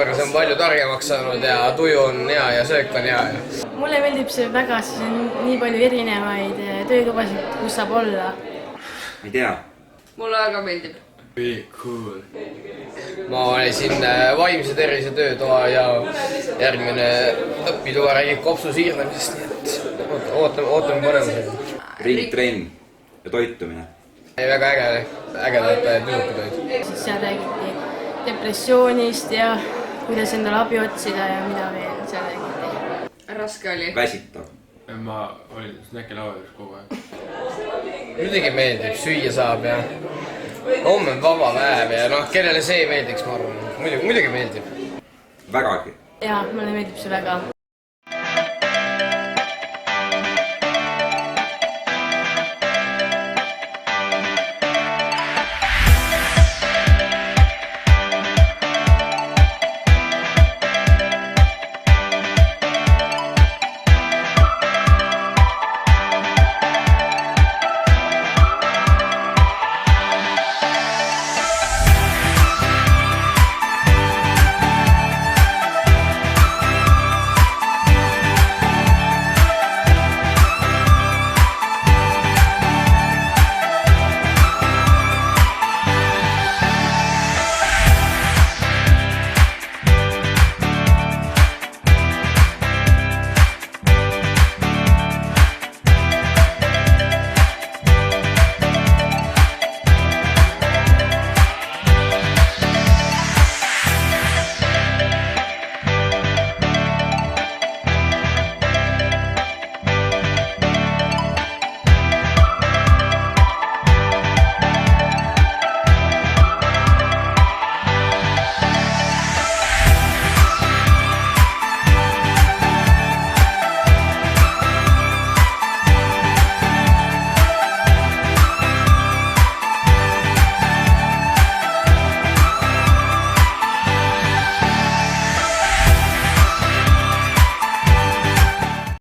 aastaga see on palju targemaks saanud ja tuju on hea ja söök on hea. Mulle meeldib see väga, siis on nii palju erinevaid töötubasid, kus saab olla. Ei tea. Mulle väga meeldib. Really cool. Ma valisin vaimse tervise töötoa ja järgmine õpitoa räägib kopsu siirnemisest, nii et ootame põnevusega. Ringtrenn ja toitumine. Väga ägedad tüdrukud olid. Siis seal räägiti depressioonist ja kuidas endale abi otsida ja mida veel seal räägiti. Raske oli. Väsitav. Ma olin snäki lauadus kogu aeg. Muidugi meeldib, süüa saab ja homme on vaba päev ja noh, kellele see meeldiks, ma arvan. Muidugi meeldib. Vägagi. Jaa, mulle meeldib see väga.